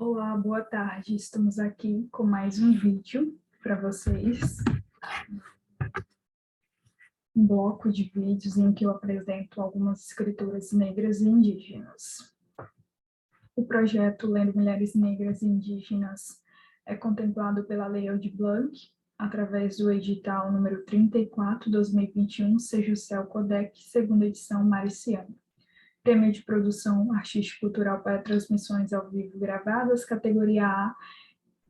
Olá, boa tarde. Estamos aqui com mais um vídeo para vocês. Um bloco de vídeos em que eu apresento algumas escritoras negras e indígenas. O projeto Lendo Mulheres Negras e Indígenas é contemplado pela Lei Aldir Blanc, através do edital número 34/2021, Sejusel Codec, segunda edição, Mariciano. Prêmio de Produção Artístico-Cultural para Transmissões ao Vivo Gravadas, categoria A,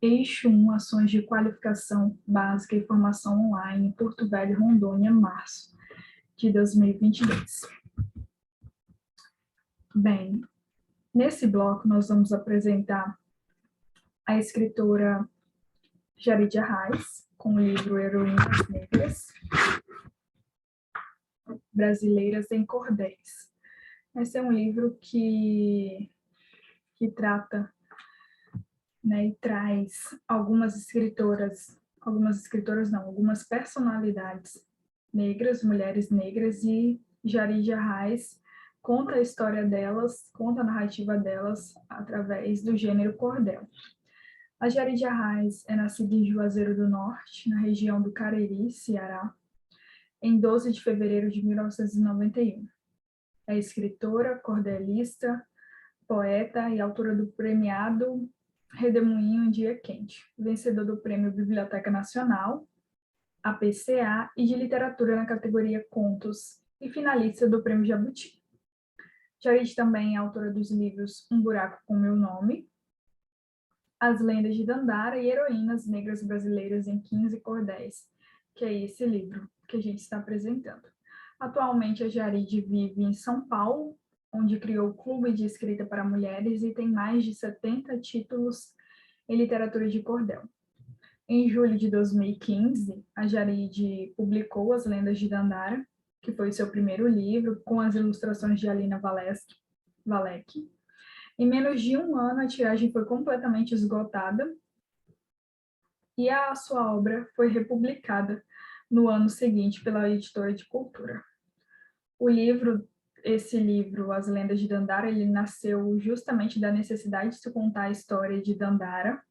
Eixo 1, Ações de Qualificação Básica e Formação Online, Porto Velho, Rondônia, março de 2022. Bem, nesse bloco nós vamos apresentar a escritora Jarid Arraes, com o livro Heroínas Negras Brasileiras em Cordéis. Esse é um livro que trata, né, e traz algumas personalidades negras, mulheres negras, e Jarid Arraes conta a história delas, conta a narrativa delas através do gênero cordel. A Jarid Arraes é nascida em Juazeiro do Norte, na região do Cariri, Ceará, em 12 de fevereiro de 1991. É escritora, cordelista, poeta e autora do premiado Redemoinho em Dia Quente, vencedor do Prêmio Biblioteca Nacional, APCA, e de literatura na categoria Contos, e finalista do Prêmio Jabuti. Jarid também é autora dos livros Um Buraco com Meu Nome, As Lendas de Dandara e Heroínas Negras Brasileiras em 15 Cordéis, que é esse livro que a gente está apresentando. Atualmente, a Jarid vive em São Paulo, onde criou o Clube de Escrita para Mulheres e tem mais de 70 títulos em literatura de cordel. Em julho de 2015, a Jarid publicou As Lendas de Dandara, que foi o seu primeiro livro, com as ilustrações de Alina Valek. Em menos de um ano, a tiragem foi completamente esgotada e a sua obra foi republicada no ano seguinte pela Editora de Cultura. Esse livro, As Lendas de Dandara, ele nasceu justamente da necessidade de se contar a história de Dandara,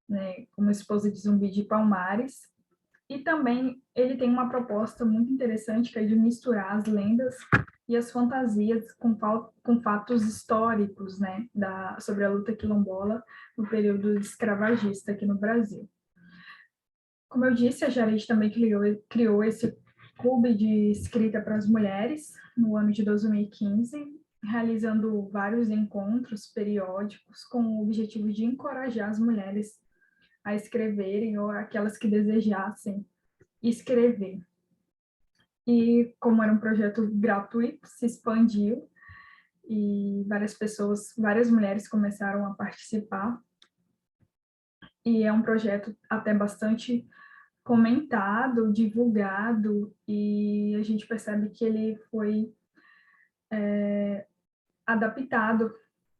né, como esposa de Zumbi de Palmares, e também ele tem uma proposta muito interessante, que é de misturar as lendas e as fantasias com fatos históricos, né, sobre a luta quilombola no período escravagista aqui no Brasil. Como eu disse, a Jarid também criou esse clube de escrita para as mulheres no ano de 2015, realizando vários encontros periódicos com o objetivo de encorajar as mulheres a escreverem, ou aquelas que desejassem escrever. E como era um projeto gratuito, se expandiu e várias mulheres começaram a participar. E é um projeto até bastante comentado, divulgado, e a gente percebe que ele foi adaptado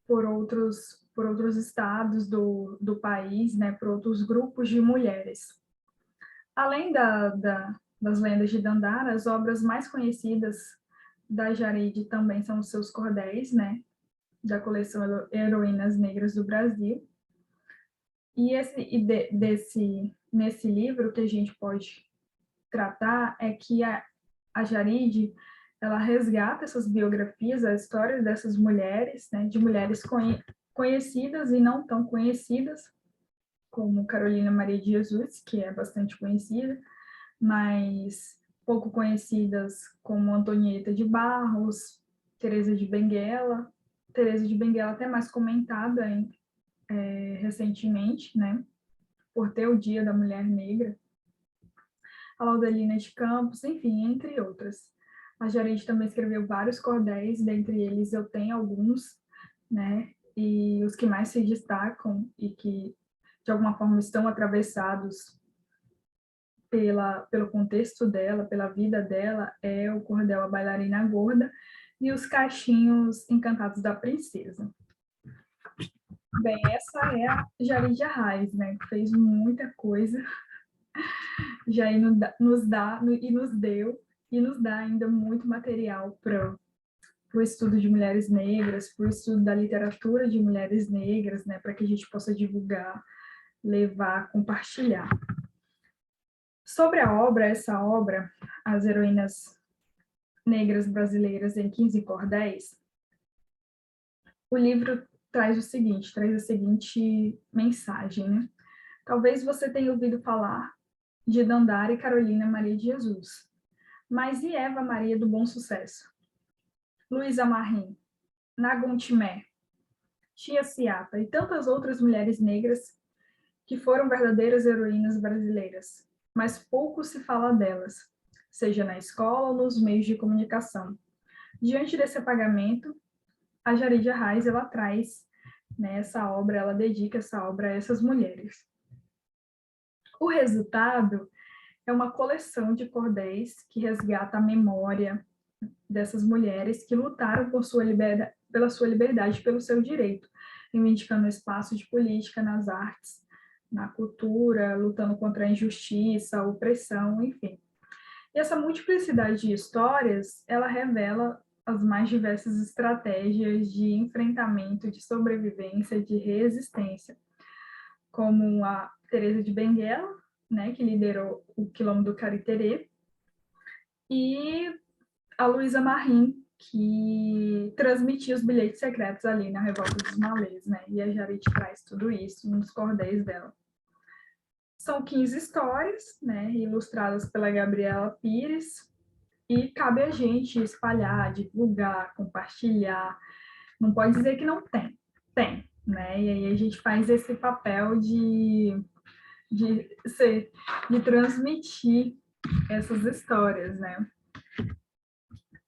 por outros estados do país, né, por outros grupos de mulheres. Além das lendas de Dandara, as obras mais conhecidas da Jarid também são os seus cordéis, né, da coleção Heroínas Negras do Brasil. E nesse livro que a gente pode tratar é que a Jarid, ela resgata essas biografias, a história dessas mulheres, né, de mulheres conhecidas e não tão conhecidas, como Carolina Maria de Jesus, que é bastante conhecida, mas pouco conhecidas, como Antonieta de Barros, Teresa de Benguela até mais comentada recentemente, né, por ter o Dia da Mulher Negra, a Laudelina de Campos, enfim, entre outras. A Jarid também escreveu vários cordéis, dentre eles eu tenho alguns, né, e os que mais se destacam e que, de alguma forma, estão atravessados pelo contexto dela, pela vida dela, é o cordel A Bailarina Gorda e os Cachinhos Encantados da Princesa. Bem, essa é a Jarid Arraes, né, que fez muita coisa, já nos deu e nos dá ainda muito material para o estudo de mulheres negras, para o estudo da literatura de mulheres negras, né, para que a gente possa divulgar, levar, compartilhar. Sobre a obra, essa obra, As Heroínas Negras Brasileiras em 15 Cordéis, o livro traz a seguinte mensagem, né? Talvez você tenha ouvido falar de Dandara e Carolina Maria de Jesus, mas e Eva Maria do Bom Sucesso? Luísa Marim, Nagontimé, Tia Ciata e tantas outras mulheres negras que foram verdadeiras heroínas brasileiras, mas pouco se fala delas, seja na escola ou nos meios de comunicação. Diante desse apagamento, a Jaridia Reis, ela traz, né, essa obra, ela dedica essa obra a essas mulheres. O resultado é uma coleção de cordéis que resgata a memória dessas mulheres que lutaram por pela sua liberdade, pelo seu direito, reivindicando espaço de política nas artes, na cultura, lutando contra a injustiça, a opressão, enfim. E essa multiplicidade de histórias, ela revela as mais diversas estratégias de enfrentamento, de sobrevivência, de resistência, como a Teresa de Benguela, né, que liderou o Quilombo do Cariterê, e a Luísa Marim, que transmitia os bilhetes secretos ali na Revolta dos Malês, né? E a Jarit traz tudo isso nos cordéis dela. São 15 histórias, né, ilustradas pela Gabriela Pires, e cabe a gente espalhar, divulgar, compartilhar. Não pode dizer que não tem, tem, né? E aí a gente faz esse papel de, de transmitir essas histórias, né?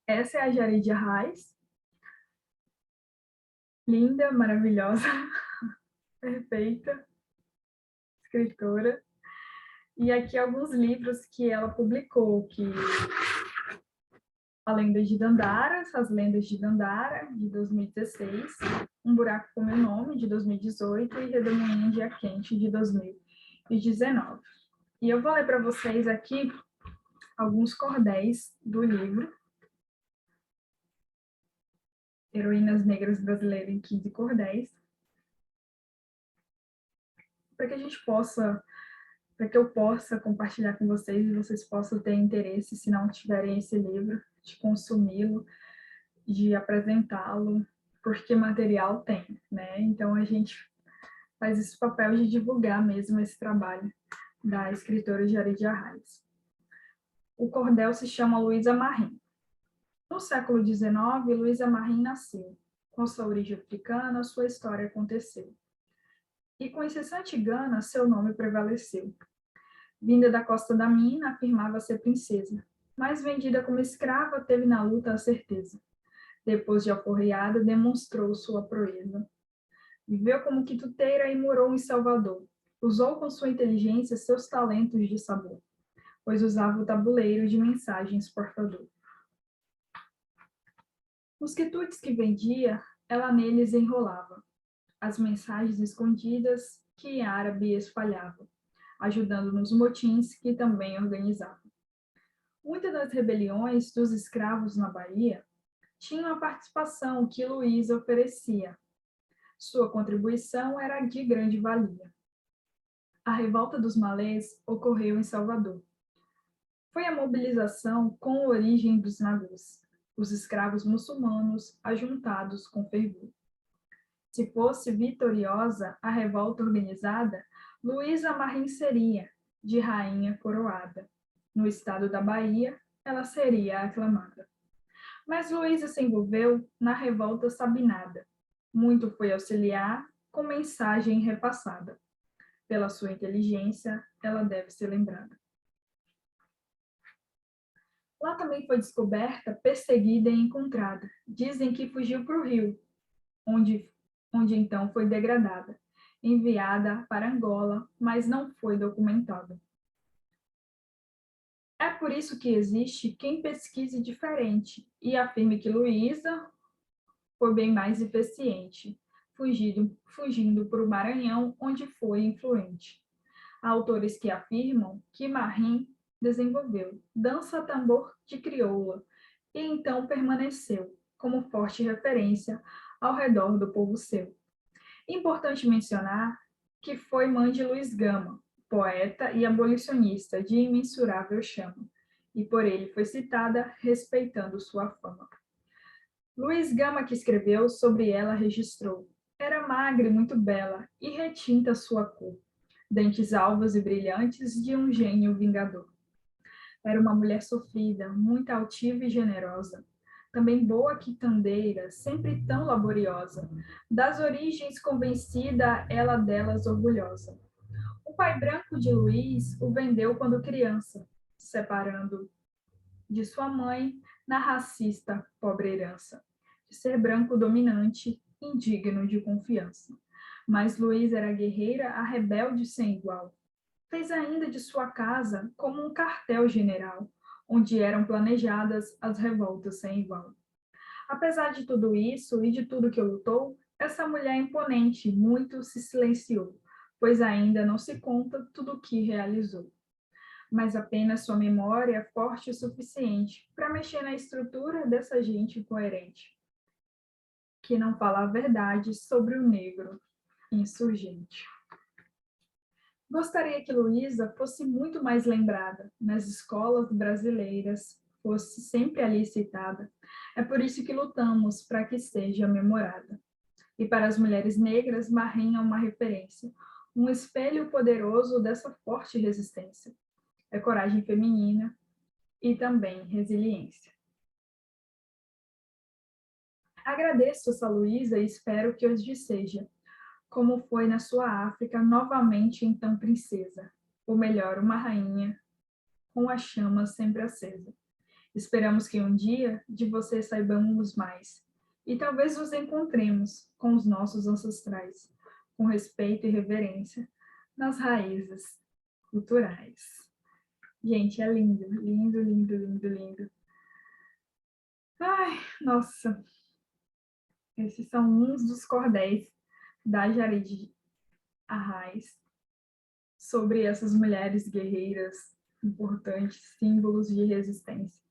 Essa é a Jaridia Reis, linda, maravilhosa, perfeita, escritora. E aqui alguns livros que ela publicou, que A Lenda de Dandara, As Lendas de Dandara, de 2016, Um Buraco com Meu Nome, de 2018, e Redemoinho Dia Quente, de 2019. E eu vou ler para vocês aqui alguns cordéis do livro Heroínas Negras Brasileiras em 15 Cordéis, para que a gente possa, para que eu possa compartilhar com vocês e vocês possam ter interesse, se não tiverem esse livro, de consumi-lo, de apresentá-lo, porque material tem, né? Então a gente faz esse papel de divulgar mesmo esse trabalho da escritora Jaridia Reis. O cordel se chama Luísa Marim. No século XIX, Luísa Marim nasceu. Com sua origem africana, sua história aconteceu. E com incessante gana, seu nome prevaleceu. Vinda da costa da mina, afirmava ser princesa, mas vendida como escrava, teve na luta a certeza. Depois de alforriada, demonstrou sua proeza. Viveu como quituteira e morou em Salvador. Usou com sua inteligência seus talentos de sabor, pois usava o tabuleiro de mensagens portador. Nos quitutes que vendia, ela neles enrolava as mensagens escondidas que em árabe espalhava, ajudando nos motins que também organizava. Muitas das rebeliões dos escravos na Bahia tinham a participação que Luísa oferecia. Sua contribuição era de grande valia. A revolta dos malês ocorreu em Salvador. Foi a mobilização com origem dos nagôs, os escravos muçulmanos ajuntados com fervor. Se fosse vitoriosa a revolta organizada, Luísa Marim seria, de rainha coroada. No estado da Bahia, ela seria aclamada. Mas Luísa se envolveu na revolta sabinada. Muito foi auxiliar, com mensagem repassada. Pela sua inteligência, ela deve ser lembrada. Lá também foi descoberta, perseguida e encontrada. Dizem que fugiu para o Rio, onde então foi degradada, enviada para Angola, mas não foi documentada. É por isso que existe quem pesquise diferente e afirme que Luísa foi bem mais eficiente, fugindo para o Maranhão, onde foi influente. Há autores que afirmam que Marim desenvolveu dança tambor de crioula e então permaneceu como forte referência ao redor do povo seu. Importante mencionar que foi mãe de Luiz Gama, poeta e abolicionista de imensurável chama, e por ele foi citada respeitando sua fama. Luiz Gama, que escreveu, sobre ela registrou. Era magra e muito bela, e retinta sua cor, dentes alvos e brilhantes de um gênio vingador. Era uma mulher sofrida, muito altiva e generosa, também boa quitandeira, sempre tão laboriosa, das origens convencida, ela delas orgulhosa. O pai branco de Luiz o vendeu quando criança, separando de sua mãe na racista pobre herança, de ser branco dominante, indigno de confiança. Mas Luiz era guerreira, a rebelde sem igual. Fez ainda de sua casa como um quartel general, onde eram planejadas as revoltas sem igual. Apesar de tudo isso e de tudo que lutou, essa mulher imponente muito se silenciou, pois ainda não se conta tudo o que realizou. Mas apenas sua memória é forte o suficiente para mexer na estrutura dessa gente incoerente, que não fala a verdade sobre o negro insurgente. Gostaria que Luísa fosse muito mais lembrada nas escolas brasileiras, fosse sempre ali citada. É por isso que lutamos para que seja memorada. E para as mulheres negras, Marinha é uma referência, um espelho poderoso dessa forte resistência. É coragem feminina e também resiliência. Agradeço essa Luísa e espero que hoje seja, como foi na sua África, novamente então princesa, ou melhor, uma rainha, com a chama sempre acesa. Esperamos que um dia de você saibamos mais, e talvez nos encontremos com os nossos ancestrais, com respeito e reverência, nas raízes culturais. Gente, é lindo, lindo, lindo, lindo, lindo. Ai, nossa, esses são uns dos cordéis da Jarid Arraes sobre essas mulheres guerreiras importantes, símbolos de resistência.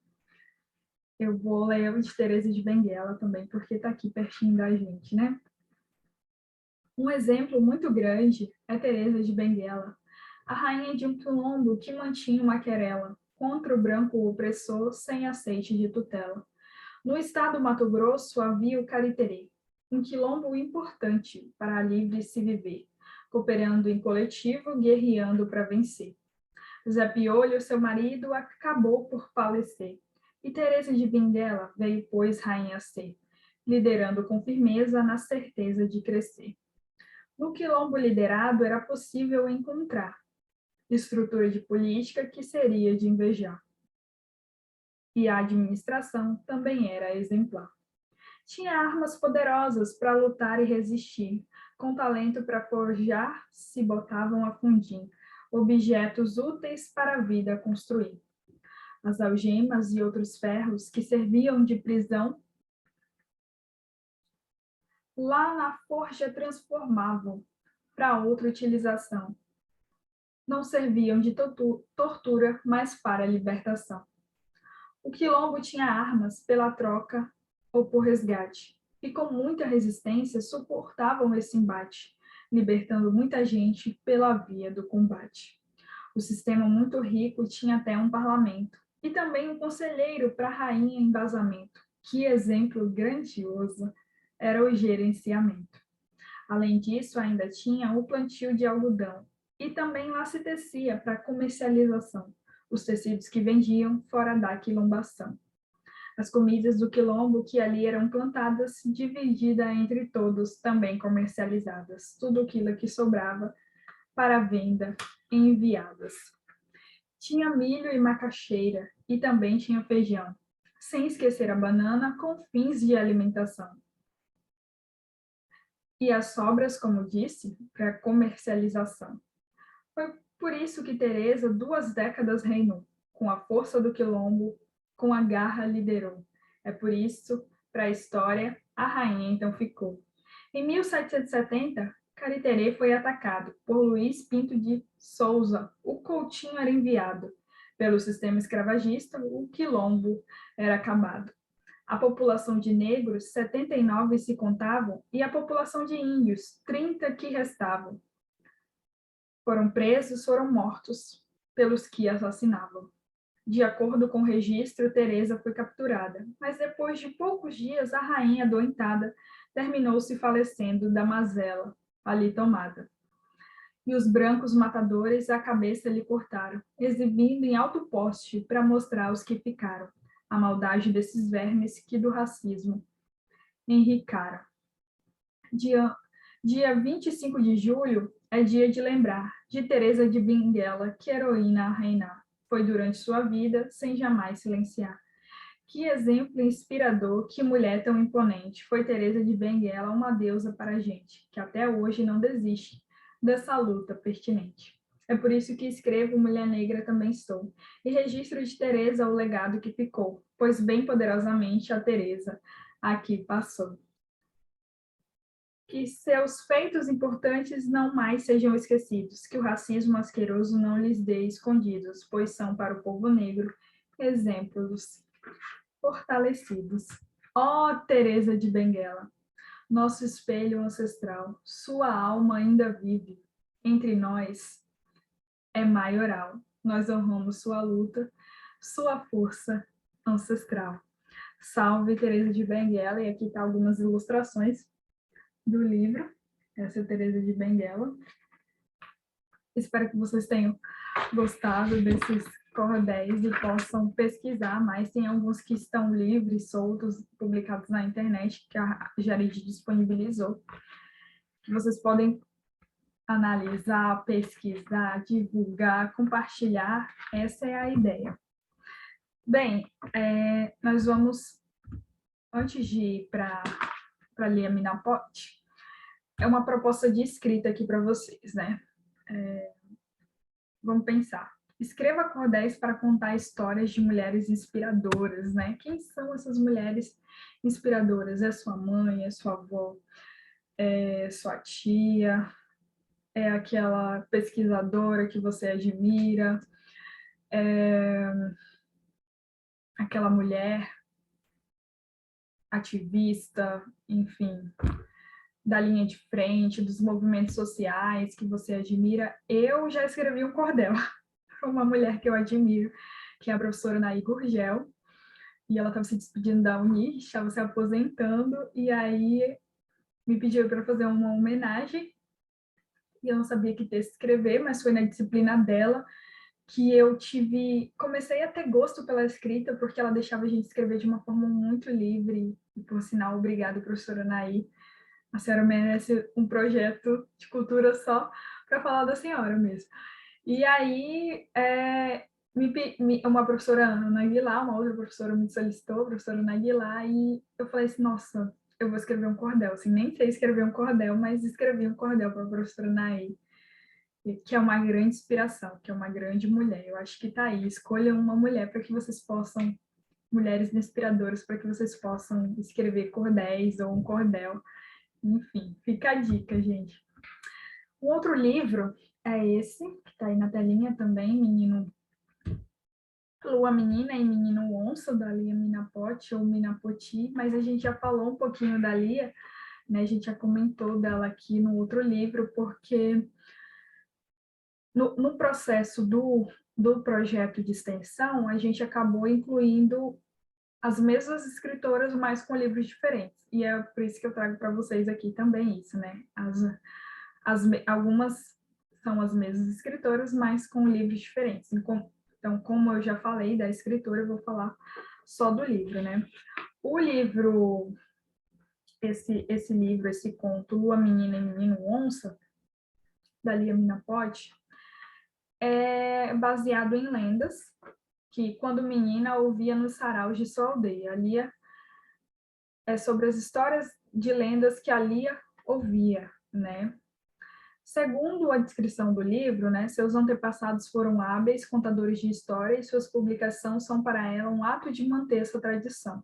Eu vou ler o de Teresa de Benguela também, porque está aqui pertinho da gente, né? Um exemplo muito grande é Teresa de Benguela, a rainha de um quilombo que mantinha uma querela contra o branco opressor sem aceite de tutela. No estado do Mato Grosso havia o Cariterê, um quilombo importante para a livre se viver, cooperando em coletivo, guerreando para vencer. Zé Piolho, seu marido, acabou por falecer, e Teresa de Benguela veio, pois, rainha ser, liderando com firmeza na certeza de crescer. No quilombo liderado era possível encontrar estrutura de política que seria de invejar. E a administração também era exemplar. Tinha armas poderosas para lutar e resistir, com talento para forjar, se botavam a fundir, objetos úteis para a vida construir. As algemas e outros ferros que serviam de prisão, lá na forja transformavam para outra utilização. Não serviam de tortura, mas para a libertação. O quilombo tinha armas pela troca ou por resgate, e com muita resistência suportavam esse embate, libertando muita gente pela via do combate. O sistema muito rico tinha até um parlamento, e também um conselheiro para a rainha em embasamento. Que exemplo grandioso era o gerenciamento. Além disso, ainda tinha o plantio de algodão, e também lá se tecia para comercialização, os tecidos que vendiam fora da quilombação. As comidas do quilombo que ali eram plantadas, dividida entre todos, também comercializadas, tudo aquilo que sobrava para venda enviadas. Tinha milho e macaxeira, e também tinha feijão, sem esquecer a banana com fins de alimentação. E as sobras, como disse, para comercialização. Foi por isso que Teresa 2 décadas reinou, com a força do quilombo, com a garra liderou. É por isso, para a história, a rainha então ficou. Em 1770, Cariterê foi atacado por Luiz Pinto de Souza. O Coutinho era enviado. Pelo sistema escravagista, o quilombo era acabado. A população de negros, 79 se contavam, e a população de índios, 30 que restavam. Foram presos, foram mortos pelos que assassinavam. De acordo com o registro, Teresa foi capturada, mas depois de poucos dias, a rainha adoentada terminou-se falecendo da mazela ali tomada. E os brancos matadores a cabeça lhe cortaram, exibindo em alto poste para mostrar aos que ficaram a maldade desses vermes que do racismo enricaram. Dia 25 de julho é dia de lembrar de Teresa de Benguela, que heroína a reinar foi durante sua vida, sem jamais silenciar. Que exemplo inspirador, que mulher tão imponente. Foi Teresa de Benguela, uma deusa para a gente, que até hoje não desiste dessa luta pertinente. É por isso que escrevo Mulher Negra Também Sou, e registro de Teresa o legado que ficou, pois bem poderosamente a Teresa aqui passou. Que seus feitos importantes não mais sejam esquecidos, que o racismo asqueroso não lhes dê escondidos, pois são para o povo negro exemplos fortalecidos. Ó Teresa de Benguela, nosso espelho ancestral, sua alma ainda vive. Entre nós é maioral. Nós honramos sua luta, sua força ancestral. Salve Teresa de Benguela, e aqui está algumas ilustrações do livro. Essa é Teresa de Benguela. Espero que vocês tenham gostado desses cordéis e possam pesquisar mais. Tem alguns que estão livres, soltos, publicados na internet, que a Jarid disponibilizou, que vocês podem analisar, pesquisar, divulgar, compartilhar. Essa é a ideia. Bem, nós vamos, antes de ir para ler a Minapote, é uma proposta de escrita aqui para vocês, né? Vamos pensar. Escreva cordéis para contar histórias de mulheres inspiradoras, né? Quem são essas mulheres inspiradoras? É sua mãe, é sua avó, é sua tia, é aquela pesquisadora que você admira, é aquela mulher ativista, enfim, da linha de frente, dos movimentos sociais que você admira. Eu já escrevi um cordel para uma mulher que eu admiro, que é a professora Naí Gurgel, e ela estava se despedindo da Uni, estava se aposentando, e aí me pediu para fazer uma homenagem, e eu não sabia que texto escrever, mas foi na disciplina dela que eu comecei a ter gosto pela escrita, porque ela deixava a gente escrever de uma forma muito livre, e por sinal, obrigada, professora Naí, a senhora merece um projeto de cultura só para falar da senhora mesmo. E aí, uma professora, Ana Aguilar, uma outra professora me solicitou, a professora Ana Aguilar, e eu falei assim, nossa, eu vou escrever um cordel. Assim, nem sei escrever um cordel, mas escrevi um cordel para a professora Naí, que é uma grande inspiração, que é uma grande mulher. Eu acho que tá aí, escolha uma mulher para que vocês possam, mulheres inspiradoras, para que vocês possam escrever cordéis ou um cordel. Enfim, fica a dica, gente. Um outro livro é esse, que está aí na telinha também, Menino Lua Menina e Menino Onça, da Lia Minapote ou Minapoti, mas a gente já falou um pouquinho da Lia, né? A gente já comentou dela aqui no outro livro, porque no processo do projeto de extensão, a gente acabou incluindo as mesmas escritoras, mas com livros diferentes. E é por isso que eu trago para vocês aqui também isso, né? Algumas são as mesmas escritoras, mas com livros diferentes. Então, como eu já falei da escritora, eu vou falar só do livro, né? O livro, esse conto, Lua Menina e Menino Onça, da Lia Minapote, é baseado em lendas que, quando menina, ouvia nos saraus de sua aldeia. A Lia é sobre as histórias de lendas que a Lia ouvia, né? Segundo a descrição do livro, né, seus antepassados foram hábeis contadores de história e suas publicações são para ela um ato de manter essa tradição.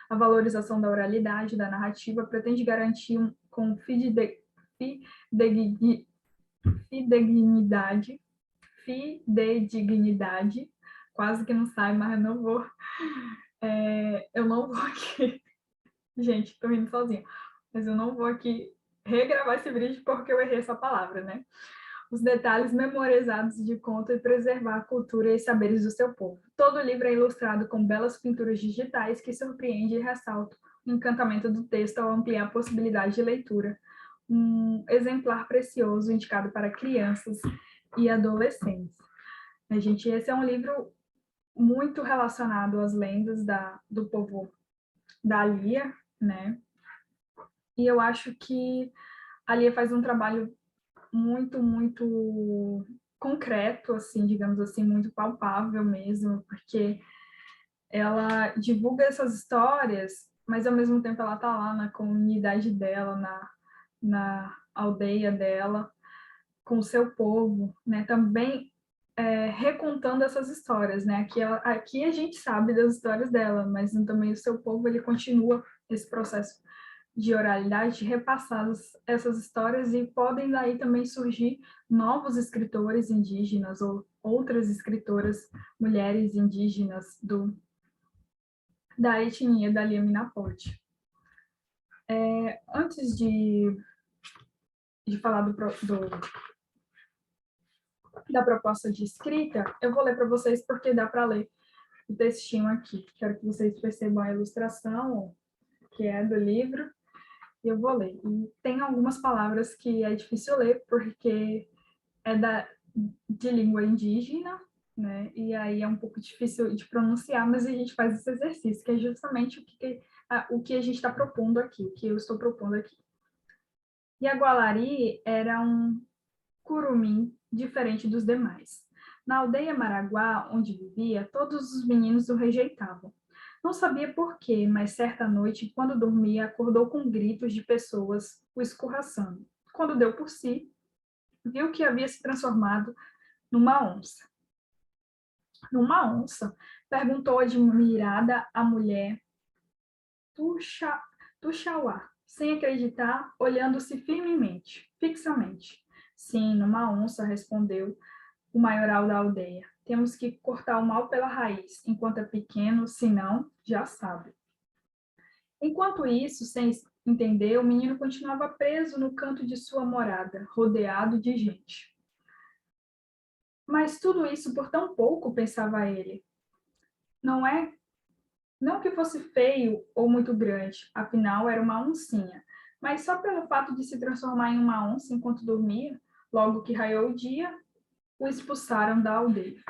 A valorização da oralidade da narrativa pretende garantir com fidedignidade, quase que não sai, mas não vou Eu não vou aqui... Gente, estou rindo sozinha. Mas eu não vou aqui regravar esse vídeo porque eu errei essa palavra, né? Os detalhes memorizados de conto e preservar a cultura e saberes do seu povo. Todo livro é ilustrado com belas pinturas digitais que surpreendem e ressaltam o encantamento do texto ao ampliar a possibilidade de leitura. Um exemplar precioso indicado para crianças e adolescentes. Gente, esse é um livro muito relacionado às lendas do povo da Lia, né? E eu acho que a Lia faz um trabalho muito concreto, assim, digamos assim, muito palpável mesmo, porque ela divulga essas histórias, mas ao mesmo tempo ela está lá na comunidade dela, na aldeia dela, com o seu povo, né? Também recontando essas histórias, né? Aqui a gente sabe das histórias dela, mas também o seu povo ele continua esse processo de oralidade, repassadas essas histórias e podem daí também surgir novos escritores indígenas ou outras escritoras mulheres indígenas da etnia da Liaminapote. Antes de falar da proposta de escrita, eu vou ler para vocês porque dá para ler o textinho aqui. Quero que vocês percebam a ilustração que é do livro. Eu vou ler. E tem algumas palavras que é difícil ler, porque é de língua indígena, né? E aí é um pouco difícil de pronunciar, mas a gente faz esse exercício, que é justamente o que a gente está propondo aqui, o que eu estou propondo aqui. Yagualari era um curumim diferente dos demais. Na aldeia Maraguá, onde vivia, todos os meninos o rejeitavam. Não sabia por quê, mas certa noite, quando dormia, acordou com gritos de pessoas o escorraçando. Quando deu por si, viu que havia se transformado numa onça. Numa onça? Perguntou admirada a mulher Tuxa, Tuxauá, sem acreditar, olhando-se firmemente, fixamente. Sim, numa onça, respondeu o maioral da aldeia. Temos que cortar o mal pela raiz, enquanto é pequeno, senão, já sabe. Enquanto isso, sem entender, o menino continuava preso no canto de sua morada, rodeado de gente. Mas tudo isso por tão pouco, pensava ele. Não é? Não que fosse feio ou muito grande, afinal era uma oncinha. Mas só pelo fato de se transformar em uma onça enquanto dormia, logo que raiou o dia, o expulsaram da aldeia.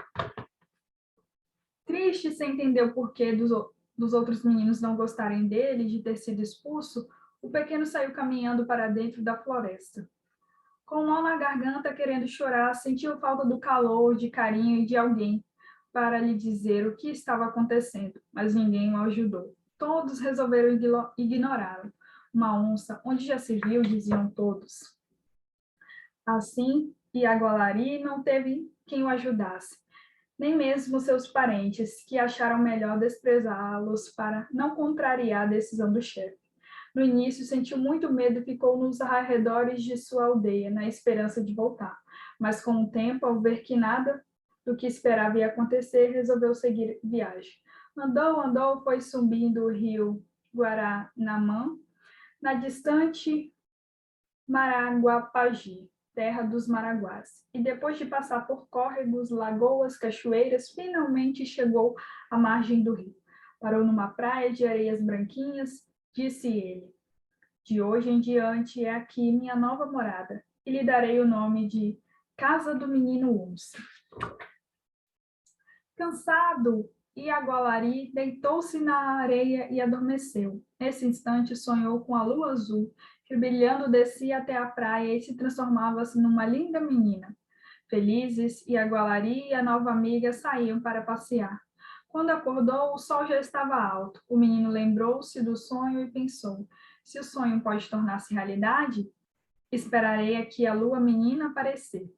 Triste, sem entender o porquê dos outros meninos não gostarem dele, de ter sido expulso, o pequeno saiu caminhando para dentro da floresta. Com nó na garganta, querendo chorar, sentiu falta do calor, de carinho e de alguém para lhe dizer o que estava acontecendo, mas ninguém o ajudou. Todos resolveram ignorá-lo. Uma onça, onde já se viu, diziam todos. Assim, Iagualari não teve quem o ajudasse, nem mesmo seus parentes, que acharam melhor desprezá-los para não contrariar a decisão do chefe. No início, sentiu muito medo e ficou nos arredores de sua aldeia, na esperança de voltar. Mas, com o tempo, ao ver que nada do que esperava ia acontecer, resolveu seguir viagem. Andou, foi subindo o rio Guaranamã, na distante Maraguapagi, terra dos Maraguás. E depois de passar por córregos, lagoas, cachoeiras, finalmente chegou à margem do rio. Parou numa praia de areias branquinhas, disse ele: de hoje em diante é aqui minha nova morada, e lhe darei o nome de Casa do Menino Onça. Cansado, Iagualari deitou-se na areia e adormeceu. Nesse instante, sonhou com a lua azul, que brilhando descia até a praia e se transformava-se numa linda menina. Felizes, Iagualari e a nova amiga saíam para passear. Quando acordou, o sol já estava alto. O menino lembrou-se do sonho e pensou: se o sonho pode tornar-se realidade, esperarei aqui a lua menina aparecer.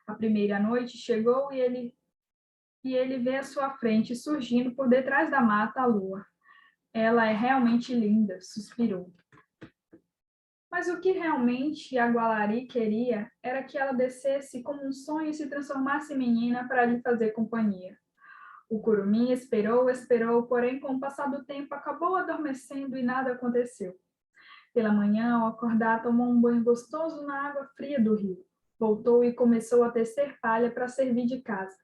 A primeira noite chegou e ele vê à sua frente, surgindo por detrás da mata, a lua. Ela é realmente linda, suspirou. Mas o que realmente a Gualari queria era que ela descesse como um sonho e se transformasse em menina para lhe fazer companhia. O curumim esperou, porém, com o passar do tempo, acabou adormecendo e nada aconteceu. Pela manhã, ao acordar, tomou um banho gostoso na água fria do rio. Voltou e começou a tecer palha para servir de casa.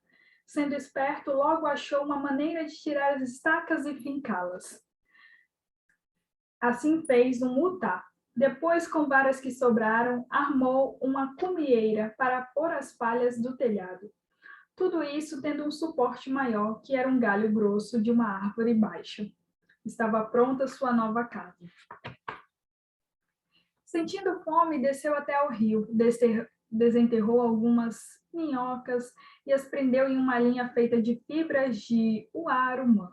Sendo esperto, logo achou uma maneira de tirar as estacas e fincá-las. Assim fez um mutá. Depois, com varas que sobraram, armou uma cumieira para pôr as palhas do telhado. Tudo isso tendo um suporte maior, que era um galho grosso de uma árvore baixa. Estava pronta sua nova casa. Sentindo fome, desceu até o rio, desenterrou algumas minhocas e as prendeu em uma linha feita de fibras de uarumã.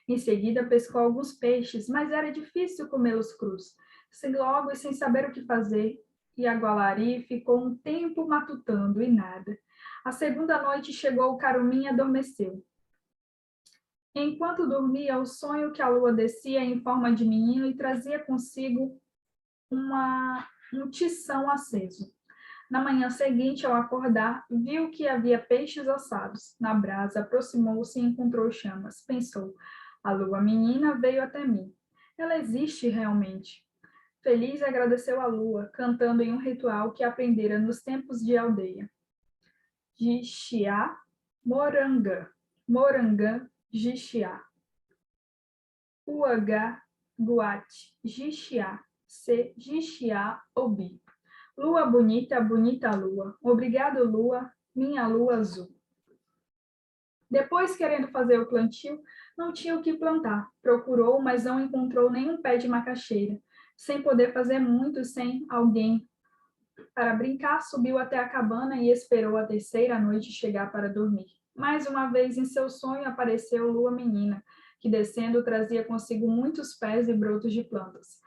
Em seguida, pescou alguns peixes, mas era difícil comê-los crus. Logo e sem saber o que fazer, Yagualari ficou um tempo matutando e nada. A segunda noite chegou o carumim e adormeceu. Enquanto dormia, o sonho que a lua descia em forma de menino e trazia consigo um tição aceso. Na manhã seguinte, ao acordar, viu que havia peixes assados. Na brasa, aproximou-se e encontrou chamas. Pensou, a lua menina veio até mim. Ela existe realmente. Feliz agradeceu a lua, cantando em um ritual que aprendera nos tempos de aldeia. Jixiá, Morangã, Morangã, Jixiá. Uagá, Guate, Jixiá, Se, Jixiá, Obi. Lua bonita, bonita lua. Obrigado, lua, minha lua azul. Depois, querendo fazer o plantio, não tinha o que plantar. Procurou, mas não encontrou nenhum pé de macaxeira. Sem poder fazer muito, sem alguém para brincar, subiu até a cabana e esperou a terceira noite chegar para dormir. Mais uma vez, em seu sonho, apareceu Lua Menina, que descendo trazia consigo muitos pés e brotos de plantas.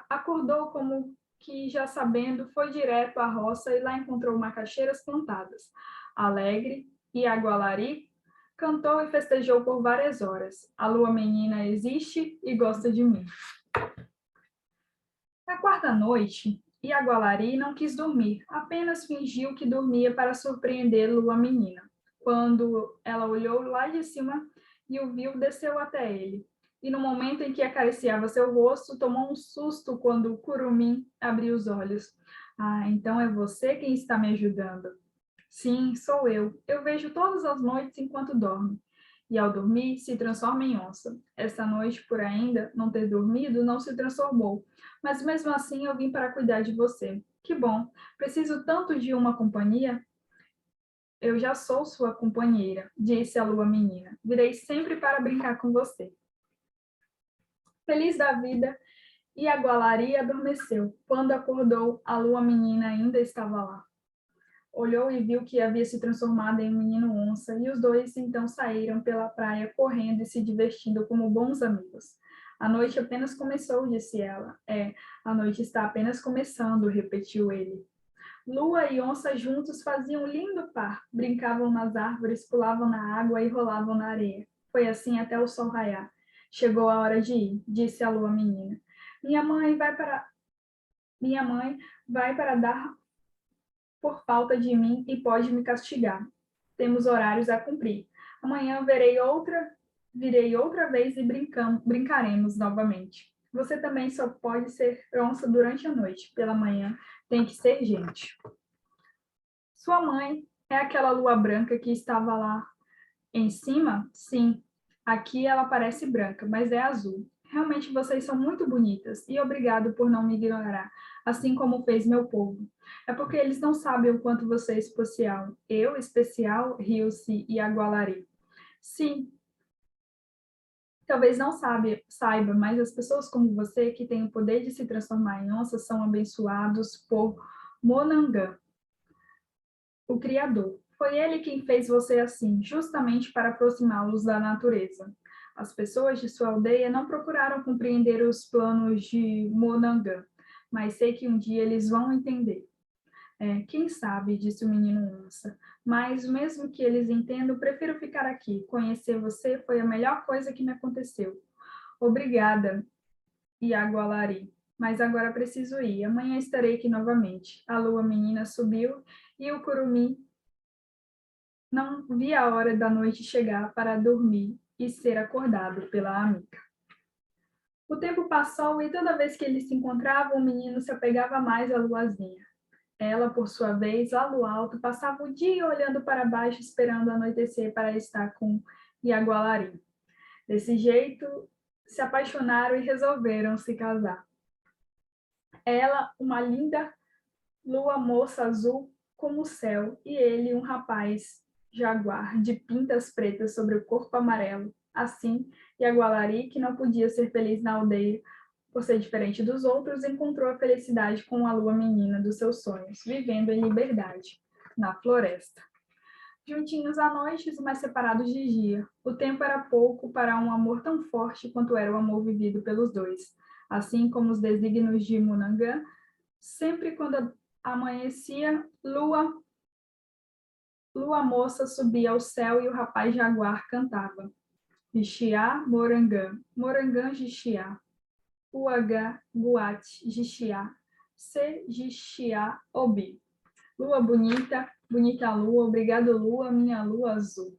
Acordou como que, já sabendo, foi direto à roça e lá encontrou macaxeiras plantadas. Alegre, Yagualari cantou e festejou por várias horas. A Lua Menina existe e gosta de mim. Na quarta noite, Yagualari não quis dormir, apenas fingiu que dormia para surpreender Lua Menina. Quando ela olhou lá de cima e o viu, desceu até ele. E no momento em que acariciava seu rosto, tomou um susto quando o curumim abriu os olhos. Ah, então é você quem está me ajudando. Sim, sou eu. Eu vejo todas as noites enquanto dorme. E ao dormir, se transforma em onça. Esta noite, por ainda não ter dormido, não se transformou. Mas mesmo assim eu vim para cuidar de você. Que bom! Preciso tanto de uma companhia. Eu já sou sua companheira, disse a lua menina. Virei sempre para brincar com você. Feliz da vida, e a Gualari adormeceu. Quando acordou, a lua menina ainda estava lá. Olhou e viu que havia se transformado em um menino onça, e os dois então saíram pela praia correndo e se divertindo como bons amigos. A noite apenas começou, disse ela. A noite está apenas começando, repetiu ele. Lua e onça juntos faziam um lindo par, brincavam nas árvores, pulavam na água e rolavam na areia. Foi assim até o sol raiar. Chegou a hora de ir, disse a lua menina. Minha mãe vai para dar por falta de mim e pode me castigar. Temos horários a cumprir. Amanhã virei outra vez e brincaremos novamente. Você também só pode ser onça durante a noite. Pela manhã tem que ser gente. Sua mãe é aquela lua branca que estava lá em cima? Sim. Aqui ela parece branca, mas é azul. Realmente vocês são muito bonitas e obrigado por não me ignorar, assim como fez meu povo. É porque eles não sabem o quanto você é especial. Eu, especial, riu-se e Agualari. Sim, talvez não saiba, mas as pessoas como você que têm o poder de se transformar em onça são abençoados por Monangã, o Criador. Foi ele quem fez você assim, justamente para aproximá-los da natureza. As pessoas de sua aldeia não procuraram compreender os planos de Monangã, mas sei que um dia eles vão entender. Quem sabe, disse o menino onça, mas mesmo que eles entendam, prefiro ficar aqui. Conhecer você foi a melhor coisa que me aconteceu. Obrigada, Iagualari, mas agora preciso ir. Amanhã estarei aqui novamente. A lua menina subiu e o curumim não via a hora da noite chegar para dormir e ser acordado pela amiga. O tempo passou e toda vez que eles se encontravam, o menino se apegava mais à luazinha. Ela, por sua vez, lá no alto, passava o dia olhando para baixo, esperando anoitecer para estar com Yagualari. Desse jeito, se apaixonaram e resolveram se casar. Ela, uma linda lua moça azul como o céu, e ele, um rapaz jaguar de pintas pretas sobre o corpo amarelo. Assim, Yagualari, que não podia ser feliz na aldeia, por ser diferente dos outros, encontrou a felicidade com a lua menina dos seus sonhos, vivendo em liberdade, na floresta. Juntinhos à noite, mas separados de dia. O tempo era pouco para um amor tão forte quanto era o amor vivido pelos dois. Assim como os desígnios de Munangã, sempre quando amanhecia, lua moça subia ao céu e o rapaz jaguar cantava. Jixiá, Morangã, Morangã, Jixiá. Uagá, Guate, Jixiá, Se, Jixiá, Obi. Lua bonita, bonita lua, obrigado lua, minha lua azul.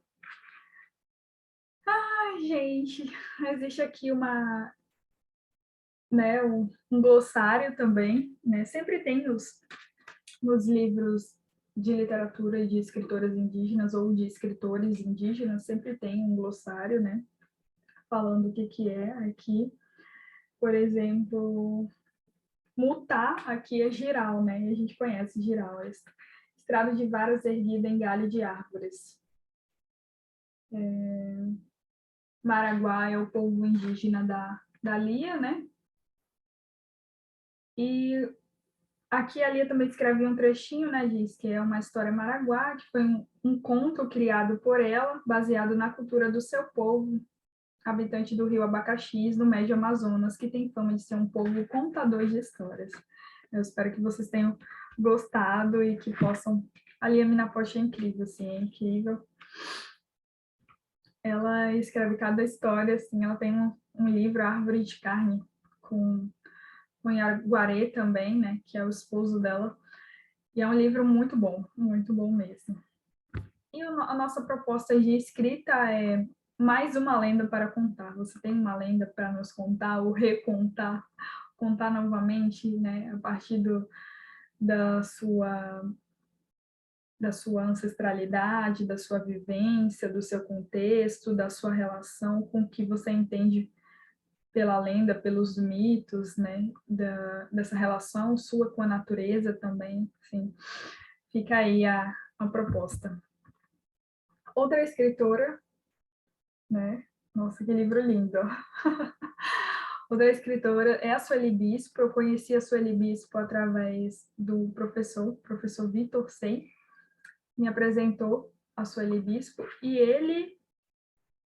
Ai, gente, existe aqui um glossário também, né? Sempre tem nos livros de literatura de escritoras indígenas ou de escritores indígenas, sempre tem um glossário, né? Falando o que é aqui. Por exemplo, mutar aqui é giral, né? A gente conhece giral, é estrado de varas erguida em galho de árvores. Maraguá é o povo indígena da Lia, né? E aqui a Lia também escreve um trechinho, né? Diz que é uma história maraguá, que foi um conto criado por ela, baseado na cultura do seu povo, habitante do rio Abacaxis, no Médio Amazonas, que tem fama de ser um povo contador de histórias. Eu espero que vocês tenham gostado e que possam... A Lia Minapoche é incrível, assim, é incrível. Ela escreve cada história, assim, ela tem um livro, Árvore de Carne, com Yaguaré também, né, que é o esposo dela, e é um livro muito bom mesmo. E a nossa proposta de escrita é mais uma lenda para contar. Você tem uma lenda para nos contar ou recontar, contar novamente, né, a partir da sua ancestralidade, da sua vivência, do seu contexto, da sua relação com o que você entende pela lenda, pelos mitos, né, dessa relação sua com a natureza também, assim, fica aí a proposta. Outra escritora, né, nossa, que livro lindo, outra escritora é a Sueli Bispo. Eu conheci a Sueli Bispo através do professor Vitor Sei, me apresentou a Sueli Bispo, e ele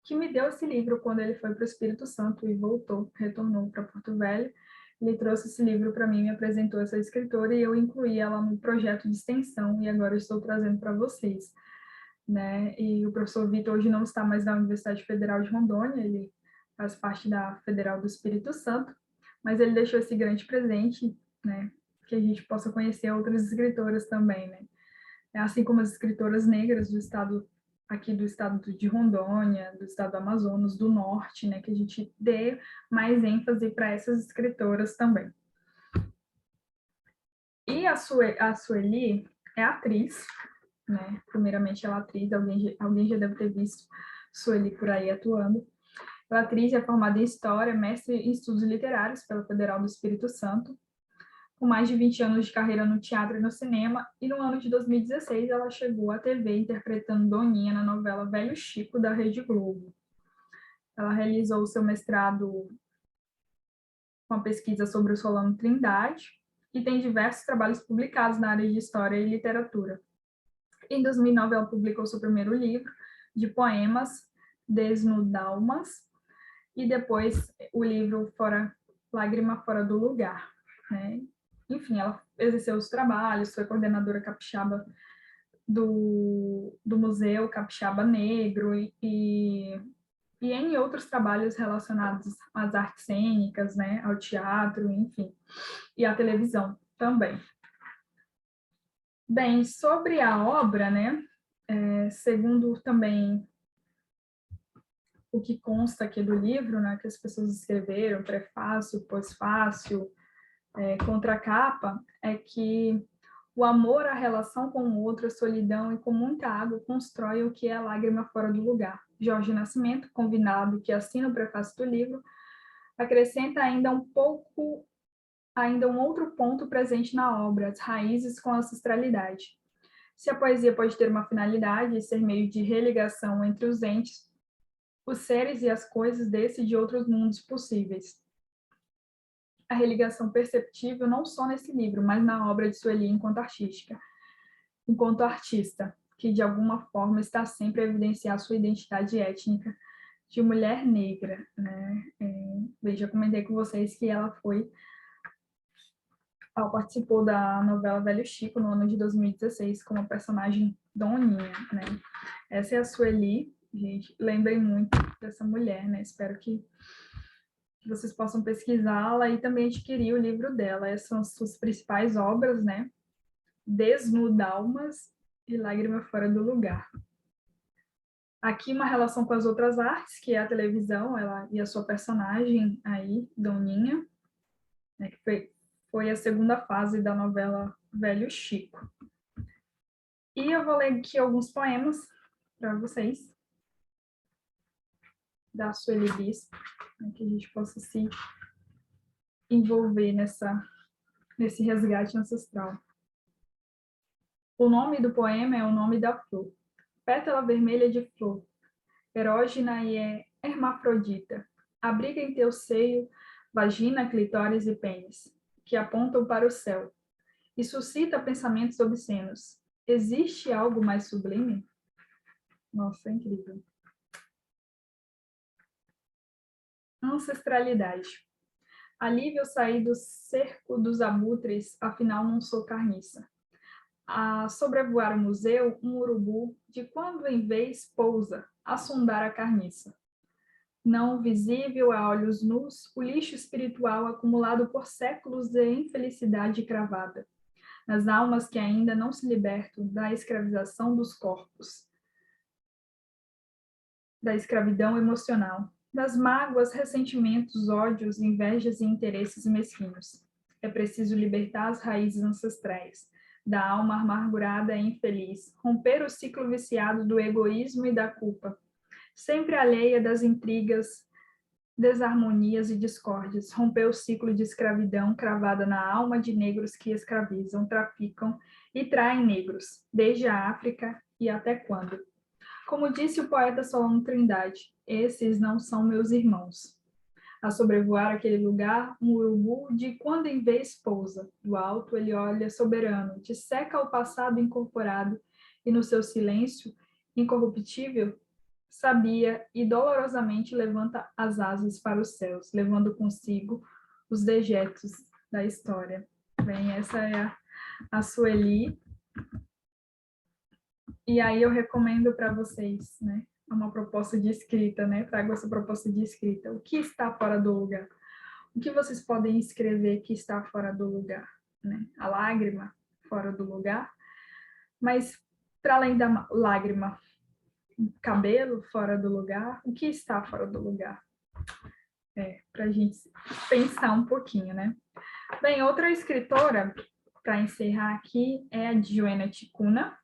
que me deu esse livro quando ele foi para o Espírito Santo e retornou para Porto Velho. Ele trouxe esse livro para mim, me apresentou essa escritora e eu incluí ela no projeto de extensão e agora eu estou trazendo para vocês, né? E o professor Vitor hoje não está mais na Universidade Federal de Rondônia, ele faz parte da Federal do Espírito Santo, mas ele deixou esse grande presente, né? Que a gente possa conhecer outras escritoras também, né? Assim como as escritoras negras do estado aqui do estado de Rondônia, do estado do Amazonas, do Norte, né, que a gente dê mais ênfase para essas escritoras também. E a Sueli é atriz, né? Primeiramente ela é atriz, alguém já deve ter visto Sueli por aí atuando. Ela é atriz, é formada em História, mestre em Estudos Literários pela Federal do Espírito Santo, com mais de 20 anos de carreira no teatro e no cinema, e no ano de 2016 ela chegou à TV interpretando Doninha na novela Velho Chico, da Rede Globo. Ela realizou o seu mestrado com a pesquisa sobre o Solano Trindade e tem diversos trabalhos publicados na área de História e Literatura. Em 2009 ela publicou seu primeiro livro de poemas, Desnudalmas, e depois o livro Lágrima Fora do Lugar, né? Enfim, ela exerceu os trabalhos, foi coordenadora capixaba do Museu Capixaba Negro e em outros trabalhos relacionados às artes cênicas, né, ao teatro, enfim, e à televisão também. Bem, sobre a obra, né, Segundo também o que consta aqui do livro, né, que as pessoas escreveram, prefácio, pós-fácio, contracapa, é que o amor, a relação com o outro, a solidão e com muita água constrói o que é a lágrima fora do lugar. Jorge Nascimento, convidado que assina o prefácio do livro, acrescenta ainda um outro ponto presente na obra, as raízes com a ancestralidade. Se a poesia pode ter uma finalidade e ser meio de religação entre os entes, os seres e as coisas desse e de outros mundos possíveis. A religação perceptível não só nesse livro, mas na obra de Sueli enquanto artista, que de alguma forma está sempre a evidenciar sua identidade étnica de mulher negra, né? Eu já comentei com vocês que ela participou da novela Velho Chico no ano de 2016 como a personagem Doninha, né? Essa é a Sueli, gente, lembrem muito dessa mulher, né? Espero que vocês possam pesquisá-la e também adquirir o livro dela. Essas são as suas principais obras, né? Desnudalmas e Lágrima Fora do Lugar. Aqui uma relação com as outras artes, que é a televisão, ela e a sua personagem aí, Doninha, né, que foi a segunda fase da novela Velho Chico. E eu vou ler aqui alguns poemas para vocês, da Sueli Bispo, né, que a gente possa se envolver nesse resgate ancestral. O nome do poema é o nome da flor. Pétala vermelha de flor, erógena e hermafrodita. Abriga em teu seio vagina, clitóris e pênis, que apontam para o céu, e suscita pensamentos obscenos. Existe algo mais sublime? Nossa, é incrível. Ancestralidade. Alívio sair do cerco dos abutres, afinal não sou carniça. A sobrevoar o museu, um urubu, de quando em vez pousa, a sondar a carniça. Não visível a olhos nus, o lixo espiritual acumulado por séculos de infelicidade cravada, nas almas que ainda não se libertam da escravização dos corpos, da escravidão emocional, das mágoas, ressentimentos, ódios, invejas e interesses mesquinhos. É preciso libertar as raízes ancestrais da alma amargurada e infeliz, romper o ciclo viciado do egoísmo e da culpa, sempre alheia das intrigas, desarmonias e discórdias, romper o ciclo de escravidão cravada na alma de negros que escravizam, traficam e traem negros, desde a África e até quando. Como disse o poeta Solano Trindade, esses não são meus irmãos. A sobrevoar aquele lugar, um urubu de quando em vez pousa. Do alto ele olha soberano, disseca o passado incorporado e no seu silêncio incorruptível sabia e dolorosamente levanta as asas para os céus, levando consigo os dejetos da história. Bem, essa é a Sueli. E aí eu recomendo para vocês, né, uma proposta de escrita, né? Trago essa proposta de escrita. O que está fora do lugar? O que vocês podem escrever que está fora do lugar, né? A lágrima fora do lugar, mas para além da lágrima, cabelo fora do lugar, o que está fora do lugar? Para a gente pensar um pouquinho, né? Bem, outra escritora, para encerrar aqui, é a Joana Ticuna,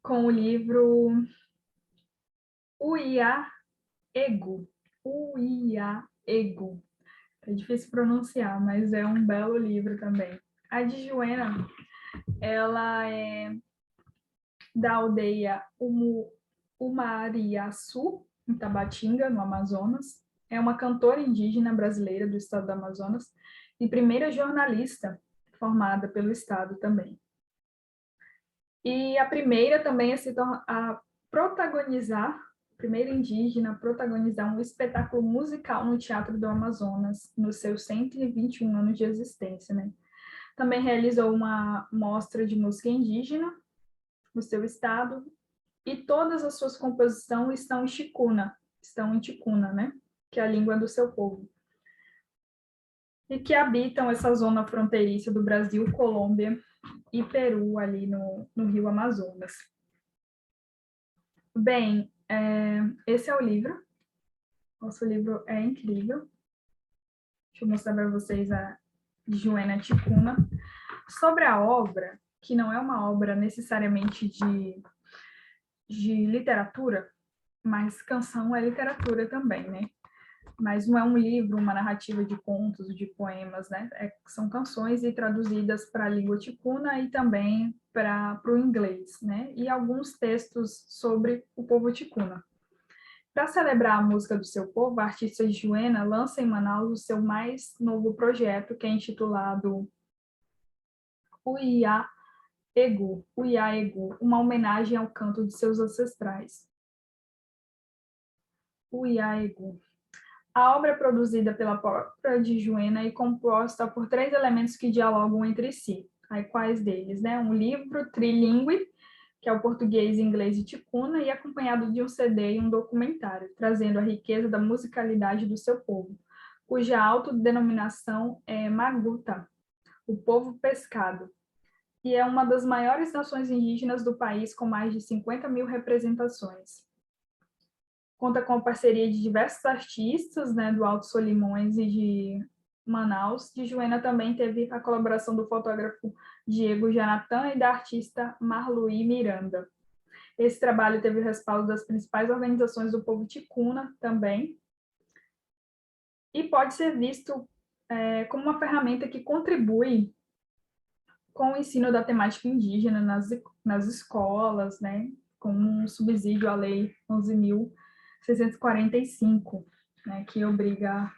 com o livro Uia Ego. Uia Ego. É difícil pronunciar, mas é um belo livro também. A de Joana, ela é da aldeia Umariaçu, em Tabatinga, no Amazonas. É uma cantora indígena brasileira do estado do Amazonas e primeira jornalista formada pelo estado também. E a primeira também a protagonizar, primeira indígena a protagonizar um espetáculo musical no Teatro do Amazonas, nos seus 121 anos de existência, né? Também realizou uma mostra de música indígena no seu estado, e todas as suas composições estão em ticuna, né? Que é a língua do seu povo. e que habitam essa zona fronteiriça do Brasil, Colômbia e Peru, ali no Rio Amazonas. Bem, esse é o livro. Nosso livro é incrível. Deixa eu mostrar para vocês a Joana Ticuna. Sobre a obra, que não é uma obra necessariamente de literatura, mas canção é literatura também, né? Mas não é um livro, uma narrativa de contos, de poemas, né? São canções e traduzidas para a língua ticuna e também para o inglês, né? E alguns textos sobre o povo ticuna. Para celebrar a música do seu povo, a artista Joana lança em Manaus o seu mais novo projeto, que é intitulado Uiá Egu, Uiá Egu, uma homenagem ao canto de seus ancestrais. Uiá Egu. A obra é produzida pela própria de Joana e composta por 3 elementos que dialogam entre si. Aí, quais deles? Né? Um livro trilingüe, que é o português, inglês e ticuna, e acompanhado de um CD e um documentário, trazendo a riqueza da musicalidade do seu povo, cuja autodenominação é Maguta, o povo pescado, e é uma das maiores nações indígenas do país, com mais de 50 mil representações. Conta com a parceria de diversos artistas, né, do Alto Solimões e de Manaus. De Joana também teve a colaboração do fotógrafo Diego Janatan e da artista Marluí Miranda. Esse trabalho teve o respaldo das principais organizações do povo ticuna também, e pode ser visto como uma ferramenta que contribui com o ensino da temática indígena nas escolas, né, com um subsídio à Lei 11.645, né, que obriga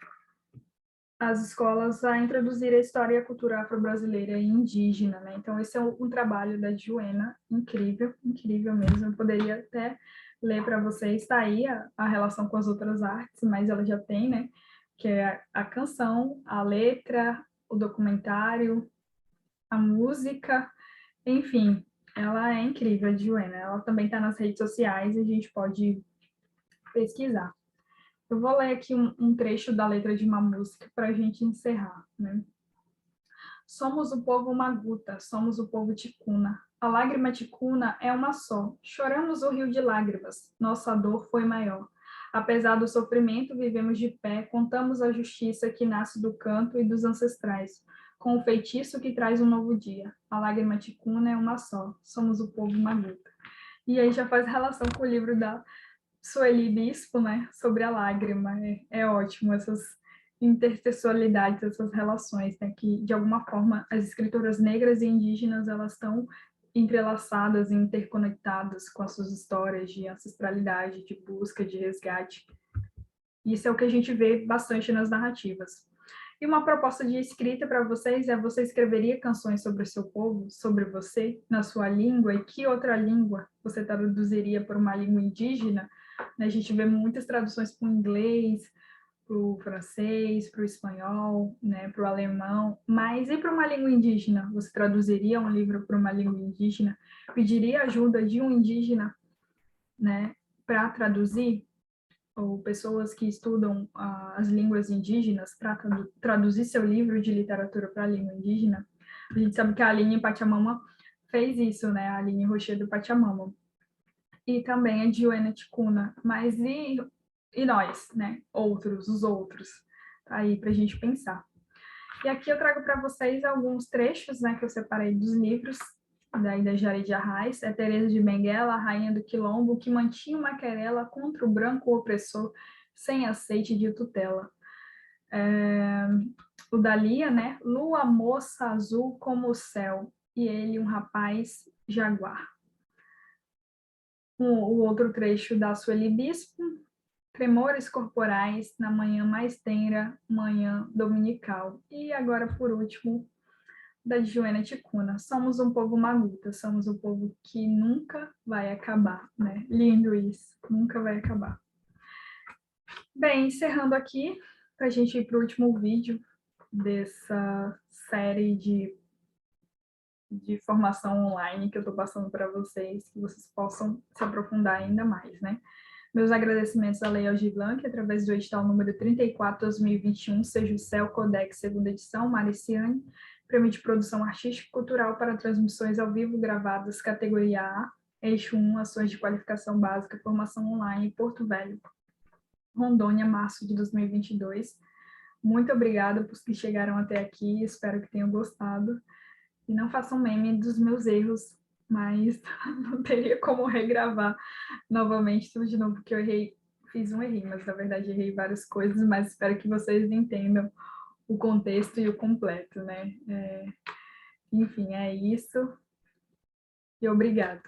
as escolas a introduzir a história e a cultura afro-brasileira e indígena, né? Então, esse é um trabalho da Joana, incrível, incrível mesmo. Eu poderia até ler para vocês, está aí a relação com as outras artes, mas ela já tem, né? Que é a canção, a letra, o documentário, a música, enfim, ela é incrível, a Joana. Ela também está nas redes sociais e a gente pode pesquisar. Eu vou ler aqui um trecho da letra de uma música para a gente encerrar, né? Somos o povo Maguta, somos o povo Ticuna. A lágrima ticuna é uma só. Choramos o rio de lágrimas, nossa dor foi maior. Apesar do sofrimento, vivemos de pé, contamos a justiça que nasce do canto e dos ancestrais, com o feitiço que traz um novo dia. A lágrima ticuna é uma só, somos o povo Maguta. E aí já faz relação com o livro da Sueli Bispo, né, sobre a lágrima. É ótimo essas intertextualidades, essas relações, né, que de alguma forma as escritoras negras e indígenas elas estão entrelaçadas e interconectadas com as suas histórias de ancestralidade, de busca, de resgate. Isso é o que a gente vê bastante nas narrativas. E uma proposta de escrita para vocês é: você escreveria canções sobre o seu povo, sobre você, na sua língua, e que outra língua você traduziria para uma língua indígena? A gente vê muitas traduções para o inglês, para o francês, para o espanhol, né, para o alemão, mas e para uma língua indígena? Você traduziria um livro para uma língua indígena? Pediria ajuda de um indígena, né, para traduzir? Ou pessoas que estudam as línguas indígenas para traduzir seu livro de literatura para a língua indígena? A gente sabe que a Aline Pachamama fez isso, né? A Aline Rochedo Pachamama. E também a Joana Ticuna. Mas e nós, né? Os outros. Tá aí para a gente pensar. E aqui eu trago para vocês alguns trechos, né, que eu separei dos livros da Jari de Arraes. É Teresa de Benguela, a rainha do Quilombo, que mantinha uma querela contra o branco opressor, sem aceite de tutela. O Dalia, né? Lua moça azul como o céu, e ele um rapaz jaguar. O outro trecho da Sueli Bispo, tremores corporais na manhã mais tenra, manhã dominical. E agora, por último, da Joana Ticuna. Somos um povo maguta, somos um povo que nunca vai acabar, né? Lindo isso, nunca vai acabar. Bem, encerrando aqui, para a gente ir para o último vídeo dessa série de formação online que eu estou passando para vocês, que vocês possam se aprofundar ainda mais, né? Meus agradecimentos à Lei Aldir Blanc, através do edital número 34/2021, seja o CEL Codex, segunda edição, Mariciane, Prêmio de Produção Artística e Cultural para transmissões ao vivo gravadas, categoria A, eixo 1, ações de qualificação básica, formação online, Porto Velho, Rondônia, março de 2022. Muito obrigada por que chegaram até aqui, espero que tenham gostado. E não façam meme dos meus erros, mas não teria como regravar novamente tudo de novo, porque eu errei, fiz um errinho, mas na verdade errei várias coisas, mas espero que vocês entendam o contexto e o completo, né? Enfim, é isso. E obrigada.